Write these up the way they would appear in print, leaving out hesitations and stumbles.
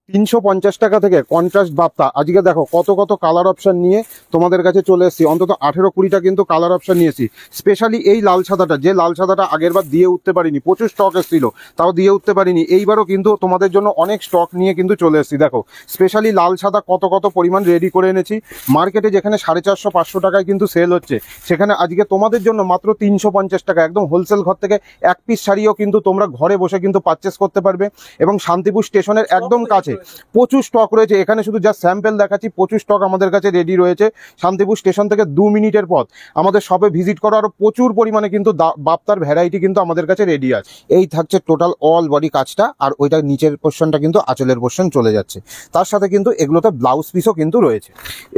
350 টাকা থেকে কন্ট্রাস্ট বাপ্তা আজকে দেখো কত কত কালার অপশন নিয়ে তোমাদের কাছে চলে এসেছি। অন্তত 18-20টা কিন্তু কালার অপশন নিয়েছি। স্পেশালি এই লাল সাদাটা, যে লাল সাদাটা আগের বার দিয়ে উঠতে পারিনি, প্রচুর স্টক এসেছিল তাও দিয়ে উঠতে পারিনি, এইবারও কিন্তু তোমাদের জন্য অনেক স্টক নিয়ে কিন্তু চলে এসেছি। দেখো স্পেশালি লাল সাদা কত কত পরিমাণ রেডি করে এনেছি। মার্কেটে যেখানে 450-500 টাকায় কিন্তু সেল হচ্ছে, সেখানে আজকে তোমাদের জন্য মাত্র 350 টাকা একদম হোলসেল ঘর থেকে এক পিস শাড়িও কিন্তু তোমরা ঘরে বসে কিন্তু পারচেস করতে পারবে। এবং শান্তিপুর স্টেশনের একদম কাছে প্রচুর স্টক রয়েছে। এখানে শুধু জাস্ট স্যাম্পল দেখাচ্ছি, প্রচুর স্টক আমাদের কাছে রেডি রয়েছে। শান্তিপুর স্টেশন থেকে 2 মিনিটের পথ, আমাদের শপে ভিজিট করো। আরো প্রচুর পরিমাণে কিন্তু বাপ্তার ভ্যারাইটি কিন্তু আমাদের কাছে রেডি আছে। এই থাকছে টোটাল অল বডি কাজটা, আর ওইটা নিচের পোর্শনটা কিন্তু আঁচলের পোর্শন চলে যাচ্ছে। তার সাথে কিন্তু এগুলোতে ব্লাউজ পিসও কিন্তু রয়েছে।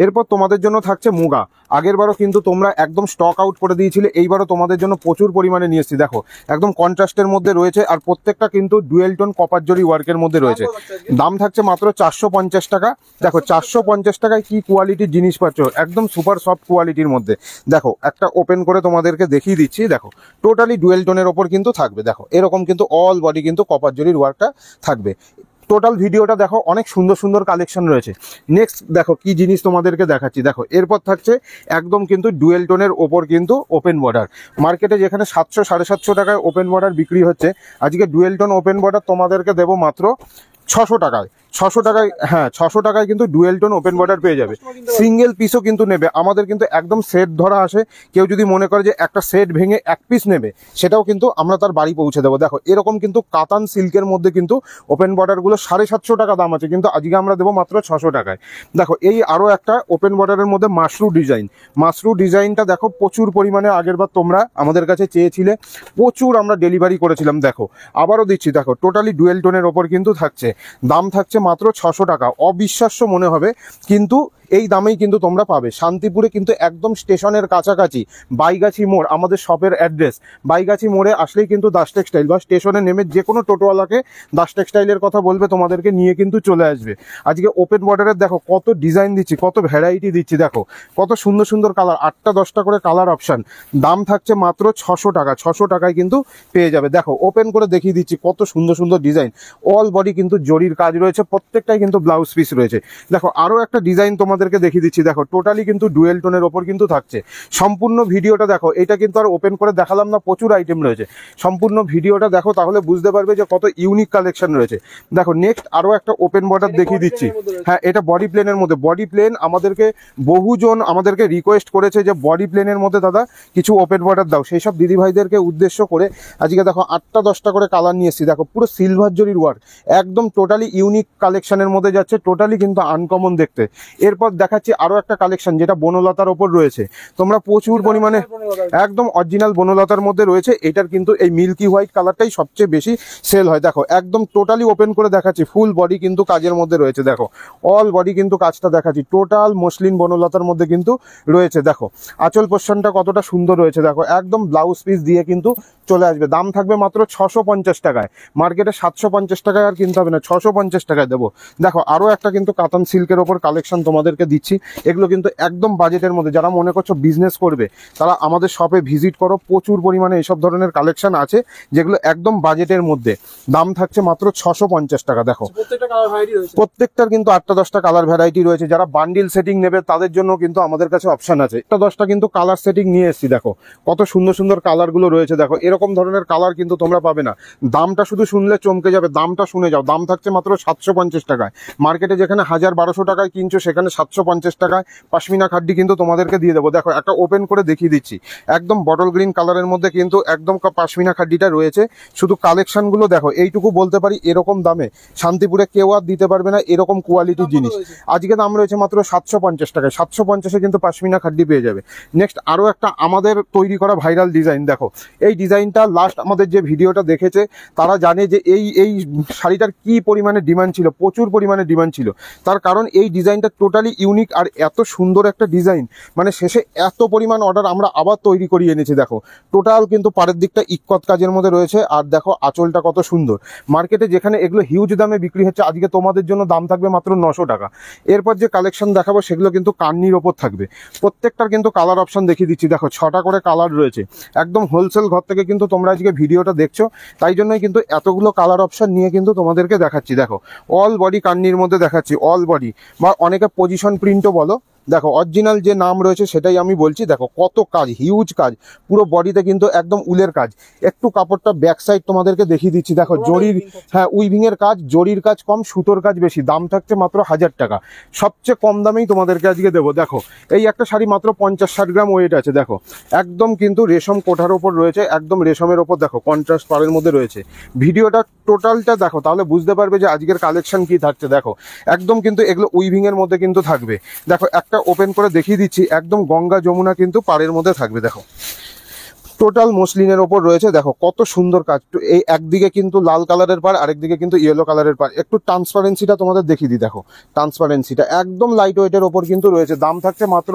এরপর তোমাদের জন্য থাকছে মুগা। আগেরবারও কিন্তু তোমরা একদম স্টক আউট করে দিয়েছিলে, এইবারও তোমাদের জন্য প্রচুর পরিমাণে নিয়ে এসেছি। দেখো একদম কন্ট্রাস্টের মধ্যে রয়েছে, আর প্রত্যেকটা কিন্তু ডুয়েল টোন কপার জরি ওয়ার্কের মধ্যে রয়েছে। দাম থাকছে মাত্র 450 টাকা। দেখো 450 টাকায় কি কোয়ালিটির জিনিস পাচ্ছ, একদম সুপার সফট কোয়ালিটির মধ্যে। দেখো একটা ওপেন করে তোমাদেরকে দেখিয়ে দিচ্ছি। দেখো টোটালি ডুয়েল টোনের ওপর কিন্তু থাকবে। দেখো এরকম কিন্তু অল বডি কিন্তু কপার জরির ওয়ার্কটা থাকবে। টোটাল ভিডিওটা দেখো, অনেক সুন্দর সুন্দর কালেকশন রয়েছে। নেক্সট দেখো কি জিনিস তোমাদেরকে দেখাচ্ছি। দেখো এরপর থাকছে একদম কিন্তু ডুয়েল টোনের ওপর কিন্তু ওপেন বর্ডার। মার্কেটে যেখানে 700-750 টাকায় ওপেন বর্ডার বিক্রি হচ্ছে, আজকে ডুয়েল টোন ওপেন বর্ডার তোমাদেরকে দেবো মাত্র 600 টাকায়। 600 টাকায়, হ্যাঁ 600 টাকায় কিন্তু ডুয়েল টোন ওপেন বর্ডার পেয়ে যাবে। সিঙ্গেল পিসও কিন্তু নেবে, আমাদের কিন্তু একদম সেট ধরা আসে। কেউ যদি মনে করে যে একটা সেট ভেঙে এক পিস নেবে, সেটাও কিন্তু আমরা তার বাড়ি পৌঁছে দেবো। দেখো এরকম কিন্তু কাতান সিল্কের মধ্যে কিন্তু ওপেন বর্ডারগুলো 750 টাকা দাম আছে, কিন্তু আজকে আমরা দেবো মাত্র 600 টাকায়। দেখো এই আরও একটা ওপেন বর্ডারের মধ্যে মাশরু ডিজাইন। মাশরু ডিজাইনটা দেখো প্রচুর পরিমাণে আগেরবার তোমরা আমাদের কাছে চেয়েছিলে, প্রচুর আমরা ডেলিভারি করেছিলাম। দেখো আবারও দিচ্ছি। দেখো টোটালি ডুয়েল টোনের ওপর কিন্তু থাকছে, দাম থাকছে মাত্র 600 টাকা। অবিশ্বাস্য মনে হবে, কিন্তু এই দামেই কিন্তু তোমরা পাবে। শান্তিপুরে কিন্তু একদম স্টেশনের কাছাকাছি বাইগাছি মোড় আমাদের শপের অ্যাড্রেস। বাইগাছি মোড়ে আসলেই কিন্তু দাস টেক্সটাইল, বা স্টেশনে নেমে যে কোনো টোটোওয়ালাকে দাস টেক্সটাইলের কথা বলবে, তোমাদেরকে নিয়ে কিন্তু চলে আসবে। আজকে ওপেন বর্ডারের দেখো কত ডিজাইন দিচ্ছি, কত ভ্যারাইটি দিচ্ছি। দেখো কত সুন্দর সুন্দর কালার, 8টা-10টা করে কালার অপশান। দাম থাকছে মাত্র 600 টাকা। 600 টাকায় কিন্তু পেয়ে যাবে। দেখো ওপেন করে দেখিয়ে দিচ্ছি কত সুন্দর সুন্দর ডিজাইন। অল বডি কিন্তু জরির কাজ রয়েছে, প্রত্যেকটাই কিন্তু ব্লাউজ পিস রয়েছে। দেখো আরও একটা ডিজাইন তোমাদেরকে দেখিয়ে দিচ্ছি। দেখো টোটালি কিন্তু ডুয়েল টোনের ওপর কিন্তু থাকছে। সম্পূর্ণ ভিডিওটা দেখো, এটা কিন্তু আর ওপেন করে দেখালাম না, প্রচুর আইটেম রয়েছে। সম্পূর্ণ ভিডিওটা দেখো, তাহলে বুঝতে পারবে যে কত ইউনিক কালেকশন রয়েছে। দেখো নেক্সট আরও একটা ওপেন বর্ডার দেখিয়ে দিচ্ছি। হ্যাঁ এটা বডি প্লেনের মধ্যে। বডি প্লেন আমাদেরকে বহুজন আমাদেরকে রিকোয়েস্ট করেছে যে বডি প্লেনের মধ্যে দাদা কিছু ওপেন বর্ডার দাও। সেই সব দিদিভাইদেরকে উদ্দেশ্য করে আজকে দেখো 8টা-10টা করে কালার নিয়ে এসেছি। দেখো পুরো সিলভার জরির ওয়ার্ক, একদম টোটালি ইউনিক কালেকশনের মধ্যে যাচ্ছে, টোটালি কিন্তু আনকমন দেখতে। এরপর দেখাচ্ছি আরও একটা কালেকশন যেটা বনলতার ওপর রয়েছে। তোমরা প্রচুর পরিমাণে একদম অরিজিনাল বনলতার মধ্যে রয়েছে। এটার কিন্তু এই মিল্কি হোয়াইট কালারটাই সবচেয়ে বেশি সেল হয়। দেখো একদম টোটালি ওপেন করে দেখাচ্ছি, ফুল বডি কিন্তু কাজের মধ্যে রয়েছে। দেখো অল বডি কিন্তু কাজটা দেখাচ্ছি, টোটাল মসলিন বনলতার মধ্যে কিন্তু রয়েছে। দেখো আঁচল পোর্শনটা কতটা সুন্দর রয়েছে। দেখো একদম ব্লাউজ পিস দিয়ে কিন্তু চলে আসবে। দাম থাকবে মাত্র 650 টাকায়। মার্কেটে 750 টাকায় আর কিনতে হবে না, 650 টাকায় দেবো। দেখো আরও একটা কিন্তু কাতান সিল্কের ওপর কালেকশন তোমাদেরকে দিচ্ছি। এগুলো কিন্তু একদম বাজেটের মধ্যে। যারা মনে করছো বিজনেস করবে, তারা আমাদের শপে ভিজিট করো। প্রচুর পরিমাণে এইসব ধরনের কালেকশন আছে যেগুলো একদম বাজেটের মধ্যে। দাম থাকছে মাত্র 650 টাকা। দেখো প্রত্যেকটার কিন্তু 8টা-10টা কালার ভ্যারাইটি রয়েছে। যারা বান্ডিল সেটিং নেবে তাদের জন্য কিন্তু আমাদের কাছে অপশন আছে। 8টা-10টা কিন্তু কালার সেটিং নিয়ে এসেছি। দেখো কত সুন্দর সুন্দর কালারগুলো রয়েছে। দেখো এরকম ধরনের কালার কিন্তু তোমরা পাবে না। দামটা শুধু শুনলে চমকে যাবে, দামটা শুনে যাও। দাম থাকছে মাত্র 750 টাকায়। মার্কেটে যেখানে 1000-1200 টাকায় কিনছো, সেখানে 750 টাকায় পাশমিনা খাড্ডি কিন্তু তোমাদেরকে দিয়ে দেবো। দেখো একটা ওপেন করে দেখিয়ে দিচ্ছি, একদম বটল গ্রিন কালারের মধ্যে কিন্তু একদম পাশমিনা খাড্ডিটা রয়েছে। শুধু কালেকশনগুলো দেখো, এইটুকু বলতে পারি এরকম দামে শান্তিপুরে কেউ আর দিতে পারবে না এরকম কোয়ালিটির জিনিস। আজকে দাম রয়েছে মাত্র 750 টাকায়। 750-এ কিন্তু পাশমিনা খাড্ডি পেয়ে যাবে। নেক্সট আরও একটা আমাদের তৈরি করা ভাইরাল ডিজাইন। দেখো এই ডিজাইনটা লাস্ট আমাদের যে ভিডিওটা দেখেছে তারা জানে যে এই শাড়িটার কি পরিমাণে ডিমান্ড ছিল, প্রচুর পরিমাণে ডিমান্ড ছিল। তার কারণ এই ডিজাইনটা টোটালি ইউনিক আর এত সুন্দর একটা ডিজাইন, মানে শেষে এত পরিমাণ অর্ডার আমরা আবার তৈরি করিয়ে এনেছি। দেখো টোটাল কিন্তু পাড়ের দিকটা ইক্কত কাজের মধ্যে রয়েছে, আর দেখো আঁচলটা কত সুন্দর। মার্কেটে যেখানে এগুলো হিউজ দামে বিক্রি হচ্ছে, আজকে তোমাদের জন্য দাম থাকবে মাত্র 900 টাকা। এরপর যে কালেকশন দেখাবো সেগুলো কিন্তু কান্নির ওপর থাকবে। প্রত্যেকটার কিন্তু কালার অপশন দেখিয়ে দিচ্ছি, দেখো 6টা করে কালার রয়েছে। একদম হোলসেল ঘর থেকে কিন্তু তোমরা আজকে ভিডিওটা দেখছো, তাই জন্যই কিন্তু এতগুলো কালার অপশন নিয়ে কিন্তু তোমাদেরকে দেখাচ্ছি। দেখো অল বডি কান্নির মধ্যে দেখাচ্ছি, অল বডি বা অনেকে পজিশন প্রিন্টও বলো। দেখো অরিজিনাল যে নাম রয়েছে সেটাই আমি বলছি। দেখো কত কাজ, হিউজ কাজ, পুরো বডিতে কিন্তু একদম উলের কাজ। একটু কাপড়টা ব্যাক সাইড তোমাদেরকে দেখিয়ে দিচ্ছি। দেখো জরির, হ্যাঁ উইভিং এর কাজ, জরির কাজ কম, সুতোর কাজ বেশি। দাম থাকছে মাত্র 1000 টাকা, সবচেয়ে কম দামেই তোমাদেরকে আজকে দেবো। দেখো এই একটা শাড়ি মাত্র 50-60 গ্রাম ওয়েট আছে। দেখো একদম কিন্তু রেশম কোঠার ওপর রয়েছে, একদম রেশমের ওপর দেখো কন্ট্রাস্ট পাড়ের মধ্যে রয়েছে। ভিডিওটা টোটালটা দেখো, তাহলে বুঝতে পারবে যে আজকের কালেকশন কি থাকছে। দেখো একদম কিন্তু এগুলো উইভিং এর মধ্যে কিন্তু থাকবে। দেখো একটা ওপেন করে দেখিয়ে দিচ্ছি, একদম গঙ্গা যমুনা কিন্তু পাড়ের মধ্যে থাকবে। দেখো টোটাল মসলিনের ওপর রয়েছে। দেখো কত সুন্দর কাজ। এই একদিকে কিন্তু লাল কালারের পাড়, আরেকদিকে কিন্তু ইয়েলো কালারের পাড়। একটু ট্রান্সপারেন্সিটা তোমাদের দেখিয়ে দিই। দেখো ট্রান্সপারেন্সিটা একদম লাইট ওয়েটের ওপর কিন্তু রয়েছে। দাম থাকছে মাত্র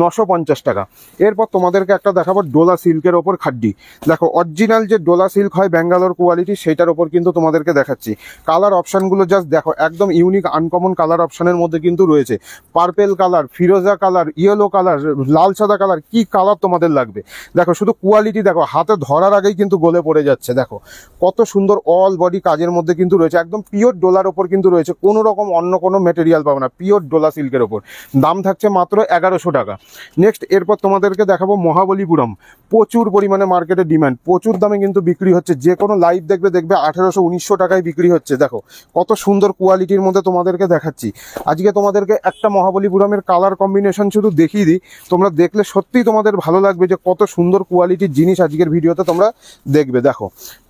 950 টাকা। এরপর তোমাদেরকে একটা দেখাবো ডোলা সিল্কের ওপর খাড্ডি। দেখো অরিজিনাল যে ডোলা সিল্ক হয় ব্যাঙ্গালোর কোয়ালিটি, সেটার ওপর কিন্তু তোমাদেরকে দেখাচ্ছি। কালার অপশানগুলো জাস্ট দেখো, একদম ইউনিক আনকমন কালার অপশানের মধ্যে কিন্তু রয়েছে। পার্পেল কালার, ফিরোজা কালার, ইয়েলো কালার, লাল সাদা কালার, কি কালার তোমাদের লাগবে। দেখো শুধু কোয়ালিটি দেখো, হাতে ধরার আগেই কিন্তু গলে পড়ে যাচ্ছে। দেখো কত সুন্দর অল বডি কাজের মধ্যে কিন্তু রয়েছে। একদম পিওর ডোলার ওপর কিন্তু রয়েছে, কোনো রকম অন্য কোনো মেটেরিয়াল পাবে না, পিওর ডোলা সিল্কের ওপর। দাম থাকছে মাত্র 1100 টাকা। নেক্সট এরপর তোমাদেরকে দেখাবো মহাবলীপুরম। প্রচুর পরিমাণে মার্কেটে ডিমান্ড, প্রচুর দামে কিন্তু বিক্রি হচ্ছে। যে কোনো লাইভ দেখবে 1800-1900 টাকায় বিক্রি হচ্ছে। দেখো কত সুন্দর কোয়ালিটির মধ্যে তোমাদেরকে দেখাচ্ছি। আজকে তোমাদেরকে একটা মহাবলীপুরমের কালার কম্বিনেশন শুধু দেখিয়ে দিই, তোমরা দেখলে সত্যিই তোমাদের ভালো লাগবে যে কত সুন্দর কোয়ালিটির জিনিস আজকের ভিডিওতে তোমরা দেখবে। দেখো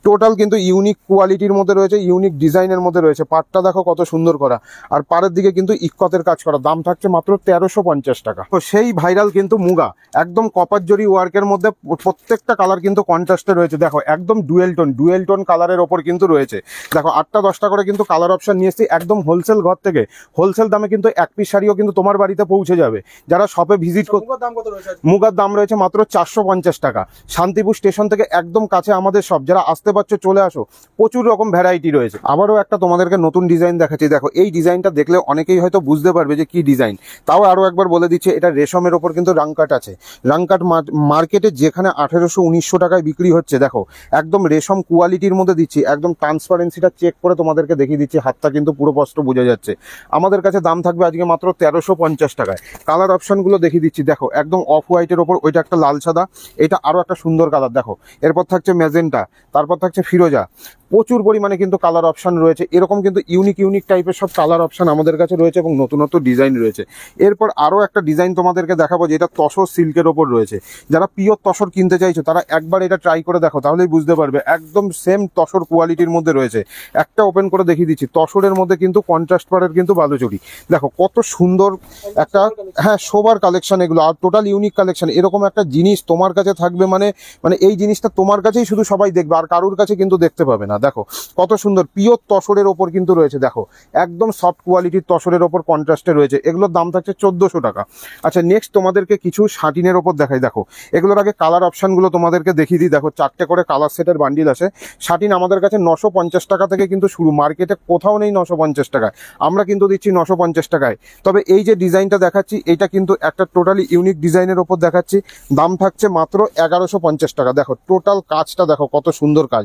টোটাল কিন্তু ইউনিক কোয়ালিটির মধ্যে রয়েছে, ইউনিক ডিজাইনের মধ্যে রয়েছে। পাড়টা দেখো কত সুন্দর করা, আর পাড়ের দিকে কিন্তু ইক্কতের কাজ করা। দাম থাকছে মাত্র 1350 টাকা। তো সেই ভাইরাল কিন্তু মুগা, একদম কপার জরি ওয়ার্কের মধ্যে প্রত্যেকটা কালার কিন্তু কন্ট্রাস্টে রয়েছে। দেখো একদম ডুয়েল টোন কালারের ওপর কিন্তু রয়েছে। দেখো 8টা-10টা করে কিন্তু কালার অপশন নিয়ে এসেছি একদম হোলসেল ঘর থেকে। হোলসেল দামে কিন্তু এক পিস শাড়িও কিন্তু তোমার বাড়িতে পৌঁছে যাবে। যারা শপে ভিজিট করতে, মুগার দাম রয়েছে মাত্র 450 টাকা। শান্তিপুর স্টেশন থেকে একদম কাছে আমাদের শপ, যারা আসতে পারছো চলে আসো, প্রচুর রকম ভ্যারাইটি রয়েছে। আবারও একটা তোমাদেরকে নতুন ডিজাইন দেখাচ্ছি। দেখো এই ডিজাইনটা দেখলে অনেকেই হয়তো বুঝতে পারবে যে কি ডিজাইন, তাও আরো একবার বলে দিচ্ছি, এটা রেশমের ওপর কিন্তু রাংকাট আছে। রাংকাট মার্কেটে যেখানে 1800-1900 টাকায় বিক্রি হচ্ছে, দেখো একদম রেশম কোয়ালিটির মধ্যে দিচ্ছি। একদম ট্রান্সপারেন্সিটা চেক করে তোমাদেরকে দেখিয়ে দিচ্ছি, হাতটা কিন্তু পুরো স্পষ্ট বোঝা যাচ্ছে। আমাদের কাছে দাম থাকবে আজকে মাত্র 1350 টাকায়। কালার অপশনগুলো দেখিয়ে দিচ্ছি। দেখো একদম অফ হোয়াইটের ওপর, ওইটা একটা লাল সাদা, এটা আরো একটা সুন্দর কালার। দেখো এরপর থাকছে ম্যাজেন্টা, তারপর থাকছে ফিরোজা। প্রচুর পরিমাণে কিন্তু কালার অপশন রয়েছে। এরকম কিন্তু ইউনিক টাইপের সব কালার অপশন আমাদের কাছে রয়েছে এবং নতুনত্ব ডিজাইন রয়েছে। এরপর আরও একটা ডিজাইন তোমাদেরকে দেখাবো, যেটা তসর সিল্কের ওপর রয়েছে। যারা পিওর তসর কিনতে চাইছো তারা একবার এটা ট্রাই করে দেখো, তাহলেই বুঝতে পারবে। একদম সেম তসর কোয়ালিটির মধ্যে রয়েছে। একটা ওপেন করে দেখিয়ে দিচ্ছি, তসরের মধ্যে কিন্তু কন্ট্রাস্ট পাড়ের কিন্তু বালুচুরি। দেখো কত সুন্দর একটা, হ্যাঁ শোবার কালেকশন এগুলো, আর টোটাল ইউনিক কালেকশন। এরকম একটা জিনিস তোমার কাছে থাকবে মানে এই জিনিসটা তোমার কাছেই শুধু সবাই দেখবে, আর কারোর কাছে কিন্তু দেখতে পাবে না। দেখো কত সুন্দর পিওর তসরের ওপর কিন্তু রয়েছে। দেখো একদম সফট কোয়ালিটির তসরের ওপর কন্ট্রাস্টে রয়েছে। এগুলোর দাম থাকছে 1400 টাকা। আচ্ছা নেক্সট তোমাদেরকে কিছু শাটিনের ওপর দেখাই। দেখো এগুলোর আগে কালার অপশনগুলো তোমাদেরকে দেখিয়ে দিই। দেখো 4টে করে কালার সেটের বান্ডিল আছে। শাটিন আমাদের কাছে 950 টাকা থেকে কিন্তু শুরু, মার্কেটে কোথাও নেই 950 টাকায়, আমরা কিন্তু দিচ্ছি 950 টাকায়। তবে এই যে ডিজাইনটা দেখাচ্ছি, এটা কিন্তু একটা টোটালি ইউনিক ডিজাইনের ওপর দেখাচ্ছি। দাম থাকছে মাত্র 1150 টাকা। দেখো টোটাল কাজটা দেখো কত সুন্দর কাজ,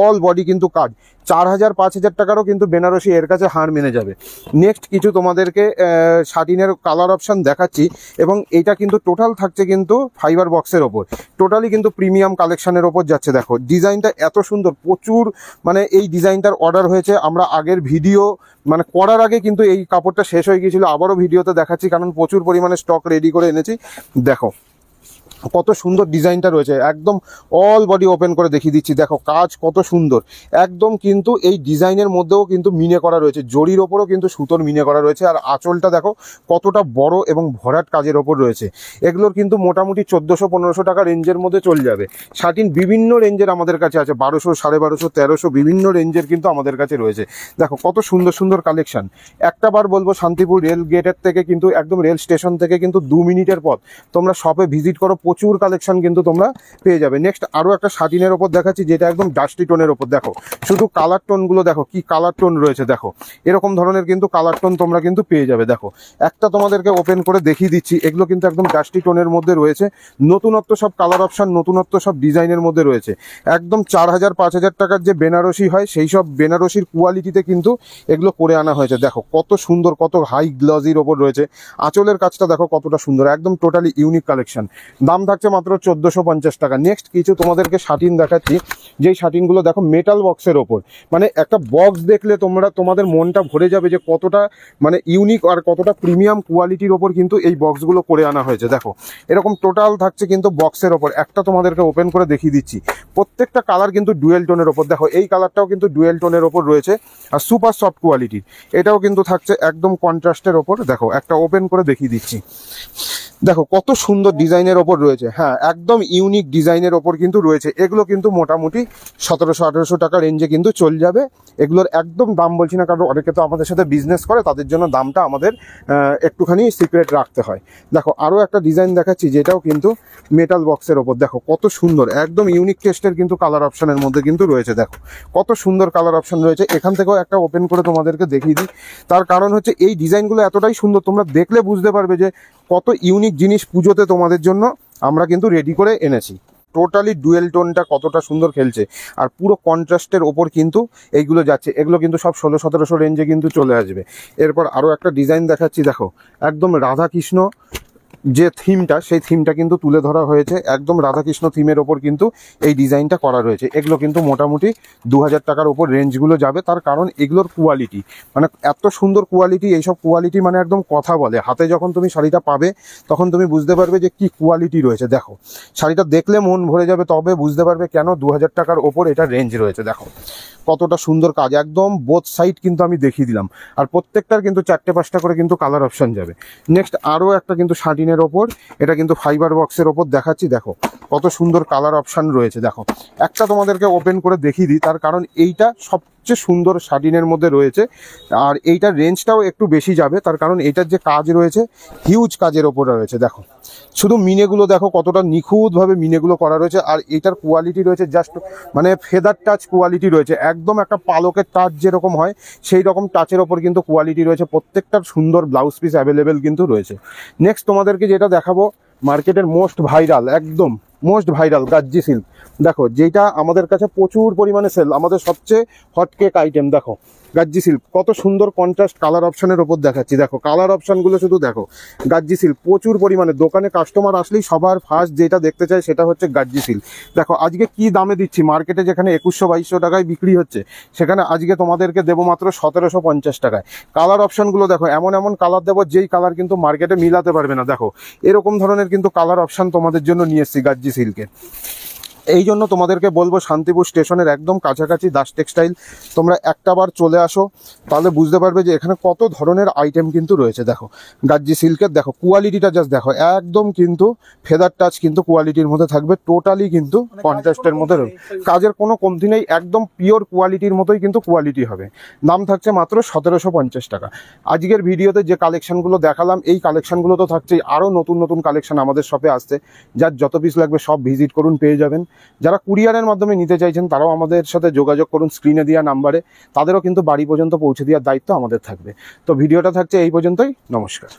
অল বডি কিন্তু কাজ। 4000-5000 টাকারও কিন্তু বেনারসি এর কাছে হাড় মেনে যাবে। নেক্সট কিছু তোমাদেরকে শাটিনের কালার অপশন দেখাচ্ছি, এবং এটা কিন্তু টোটাল থাকছে কিন্তু ফাইবার বক্সের ওপর। টোটালি কিন্তু প্রিমিয়াম কালেকশনের ওপর যাচ্ছে। দেখো ডিজাইনটা এত সুন্দর, প্রচুর এই ডিজাইনটার অর্ডার হয়েছে। আমরা আগের ভিডিও করার আগে কিন্তু এই কাপড়টা শেষ হয়ে গিয়েছিল, আবারও ভিডিওতে দেখাচ্ছি কারণ প্রচুর পরিমাণে স্টক রেডি করে এনেছি। দেখো কত সুন্দর ডিজাইনটা রয়েছে, একদম অল বডি ওপেন করে দেখিয়ে দিচ্ছি। দেখো কাজ কত সুন্দর, একদম কিন্তু এই ডিজাইনের মধ্যেও কিন্তু মিনে করা রয়েছে, জরির ওপরও কিন্তু সুতোর মিনে করা রয়েছে। আর আঁচলটা দেখো কতটা বড় এবং ভরাট কাজের ওপর রয়েছে। এগুলোর কিন্তু মোটামুটি 1400-1500 টাকা রেঞ্জের মধ্যে চলে যাবে। শাটিন বিভিন্ন রেঞ্জের আমাদের কাছে আছে, 1200, 1250, 1300 বিভিন্ন রেঞ্জের কিন্তু আমাদের কাছে রয়েছে। দেখো কত সুন্দর সুন্দর কালেকশন। একটা বার বলবো, শান্তিপুর রেল গেটের থেকে কিন্তু একদম রেল স্টেশন থেকে কিন্তু 2 মিনিটের পথ, তোমরা শপে ভিজিট করো, প্রচুর কালেকশন কিন্তু তোমরা পেয়ে যাবে। নেক্সট আরও একটা শাটিনের ওপর দেখাচ্ছি, যেটা একদম ডাস্টি টোনের ওপর। দেখো শুধু কালার টোনগুলো দেখো, কি কালার টোন রয়েছে। দেখো এরকম ধরনের কিন্তু কালার টোন তোমরা কিন্তু পেয়ে যাবে। দেখো একটা তোমাদেরকে ওপেন করে দেখিয়ে দিচ্ছি, এগুলো কিন্তু একদম ডাস্টি টোনের মধ্যে রয়েছে। নতুনত্ব সব কালার অপশন, নতুনত্ব সব ডিজাইনের মধ্যে রয়েছে। একদম 4000-5000 টাকার যে বেনারসি হয়, সেই সব বেনারসির কোয়ালিটিতে কিন্তু এগুলো করে আনা হয়েছে। দেখো কত সুন্দর, কত হাই গ্লজির ওপর রয়েছে। আঁচলের কাজটা দেখো কতটা সুন্দর, একদম টোটালি ইউনিক কালেকশন। দাম থাকছে মাত্র 1450 টাকা। নেক্সট কিছু তোমাদেরকে শাটিন দেখাচ্ছি, যেই শাটিনগুলো দেখো মেটাল বক্সের ওপর, মানে একটা বক্স দেখলে তোমাদের মনটা ভরে যাবে যে কতটা মানে ইউনিক আর কতটা প্রিমিয়াম কোয়ালিটির ওপর কিন্তু এই বক্সগুলো করে আনা হয়েছে। দেখো এরকম টোটাল থাকছে কিন্তু বক্সের ওপর। একটা তোমাদেরকে ওপেন করে দেখিয়ে দিচ্ছি, প্রত্যেকটা কালার কিন্তু ডুয়েল টোনের ওপর। দেখো এই কালারটাও কিন্তু ডুয়েল টোনের ওপর রয়েছে, আর সুপার সফট কোয়ালিটির। এটাও কিন্তু থাকছে একদম কন্ট্রাস্টের ওপর। দেখো একটা ওপেন করে দেখিয়ে দিচ্ছি, দেখো কত সুন্দর ডিজাইনের ওপর রয়েছে। হ্যাঁ, একদম ইউনিক ডিজাইনের ওপর কিন্তু রয়েছে। এগুলো কিন্তু মোটামুটি 1700-1800 টাকা রেঞ্জে কিন্তু চলে যাবে। এগুলোর একদম দাম বলছি না, কারণ অনেকে তো আমাদের সাথে বিজনেস করে, তাদের জন্য দামটা আমাদের একটুখানি সিক্রেট রাখতে হয়। দেখো আরও একটা ডিজাইন দেখাচ্ছি, যেটাও কিন্তু মেটাল বক্সের ওপর। দেখো কত সুন্দর, একদম ইউনিক টেস্টের কিন্তু কালার অপশানের মধ্যে কিন্তু রয়েছে। দেখো কত সুন্দর কালার অপশান রয়েছে। এখান থেকেও একটা ওপেন করে তোমাদেরকে দেখিয়ে দিই। তার কারণ হচ্ছে এই ডিজাইনগুলো এতটাই সুন্দর, তোমরা দেখলে বুঝতে পারবে যে কত ইউনিক জিনিস পুজোতে তোমাদের জন্য আমরা কিন্তু রেডি করে এনেছি। টোটালি ডুয়েল টোনটা কতটা সুন্দর খেলছে, আর পুরো কন্ট্রাস্টের ওপর কিন্তু এইগুলো যাচ্ছে। এগুলো কিন্তু সব 1600-1700 রেঞ্জে কিন্তু চলে আসবে। এরপর আরও একটা ডিজাইন দেখাচ্ছি। দেখো একদম রাধাকৃষ্ণ যে থিমটা, সেই থিমটা কিন্তু তুলে ধরা হয়েছে। একদম রাধাকৃষ্ণ থিমের ওপর কিন্তু এই ডিজাইনটা করা রয়েছে। এগুলো কিন্তু মোটামুটি 2000 টাকার ওপর রেঞ্জগুলো যাবে। তার কারণ এগুলোর কোয়ালিটি, মানে এত সুন্দর কোয়ালিটি, এইসব কোয়ালিটি মানে একদম কথা বলে। হাতে যখন তুমি শাড়িটা পাবে তখন তুমি বুঝতে পারবে যে কি কোয়ালিটি রয়েছে। দেখো শাড়িটা দেখলে মন ভরে যাবে, তবে বুঝতে পারবে কেন 2000 টাকার ওপর এটা রেঞ্জ রয়েছে। দেখো কতটা সুন্দর কাজ, একদম বোথ সাইড কিন্তু আমি দেখিয়ে দিলাম। আর প্রত্যেকটার কিন্তু 4-5টা করে কিন্তু কালার অপশান যাবে। নেক্সট আরও একটা কিন্তু শাটিনের ওপর, এটা কিন্তু ফাইবার বক্সের ওপর দেখাচ্ছি। দেখো কত সুন্দর কালার অপশান রয়েছে। দেখো একটা তোমাদেরকে ওপেন করে দেখিয়ে দিই, তার কারণ এইটা সবচেয়ে সুন্দর শাটিনের মধ্যে রয়েছে। আর এইটার রেঞ্জটাও একটু বেশি যাবে, তার কারণ এইটার যে কাজ রয়েছে হিউজ কাজের ওপরে রয়েছে। দেখো শুধু মিনেগুলো দেখো কতটা নিখুঁতভাবে মিনেগুলো করা রয়েছে। আর এইটার কোয়ালিটি রয়েছে জাস্ট মানে ফেদার টাচ কোয়ালিটি রয়েছে, একদম একটা পালকের টাচ যেরকম হয় সেই রকম টাচের ওপর কিন্তু কোয়ালিটি রয়েছে। প্রত্যেকটার সুন্দর ব্লাউজ পিস অ্যাভেলেবেল কিন্তু রয়েছে। নেক্সট তোমাদেরকে যেটা দেখাবো, মার্কেটের মোস্ট ভাইরাল, একদম মোস্ট ভাইরাল গাজ্জি সিল্ক। দেখো যেটা আমাদের কাছে প্রচুর পরিমাণে সেল, আমাদের সবচেয়ে হটকেক আইটেম। দেখো গাজ্জি সিল্ক কত সুন্দর কন্ট্রাস্ট কালার অপশানের ওপর দেখাচ্ছি। দেখো কালার অপশানগুলো শুধু দেখো। গাজ্জি সিল্ক প্রচুর পরিমাণে, দোকানে কাস্টমার আসলেই সবার ফার্স্ট যেটা দেখতে চায় সেটা হচ্ছে গাজ্জি সিল্ক। দেখো আজকে কি দামে দিচ্ছি, মার্কেটে যেখানে 2100-2200 টাকায় বিক্রি হচ্ছে, সেখানে আজকে তোমাদেরকে দেবো মাত্র 1750 টাকায়। কালার অপশানগুলো দেখো, এমন এমন কালার দেবো যেই কালার কিন্তু মার্কেটে মিলাতে পারবে না। দেখো এরকম ধরনের কিন্তু কালার অপশান তোমাদের জন্য নিয়ে এসেছি গাজ্জি সিল্কের। এই জন্য তোমাদেরকে বলবো শান্তিপুর স্টেশনের একদম কাছাকাছি দাস টেক্সটাইল তোমরা একটা বার চলে আসো, তাহলে বুঝতে পারবে যে এখানে কত ধরনের আইটেম কিন্তু রয়েছে। দেখো গাজ্জি সিল্কের দেখো কোয়ালিটিটা জাস্ট দেখো, একদম কিন্তু ফেদার টাচ কিন্তু কোয়ালিটির মধ্যে থাকবে, টোটালি কিন্তু কন্ট্রাস্টের মধ্যে রয়েছে। কাজের কোনো কমতি নেই, একদম পিওর কোয়ালিটির মতোই কিন্তু কোয়ালিটি হবে। দাম থাকছে মাত্র 1750 টাকা। আজকের ভিডিওতে যে কালেকশনগুলো দেখালাম, এই কালেকশনগুলো তো থাকছেই, আরও নতুন নতুন কালেকশন আমাদের শপে আসছে। যার যত পিস লাগবে সব ভিজিট করুন, পেয়ে যাবেন। যারা কুরিয়ারের মাধ্যমে নিতে চাইছেন তারাও আমাদের সাথে যোগাযোগ করুন স্ক্রিনে দেওয়া নাম্বারে, তাদেরও কিন্তু বাড়ি পর্যন্ত পৌঁছে দেওয়ার দায়িত্ব আমাদের থাকবে। তো ভিডিওটা থাকছে এই পর্যন্তই, নমস্কার।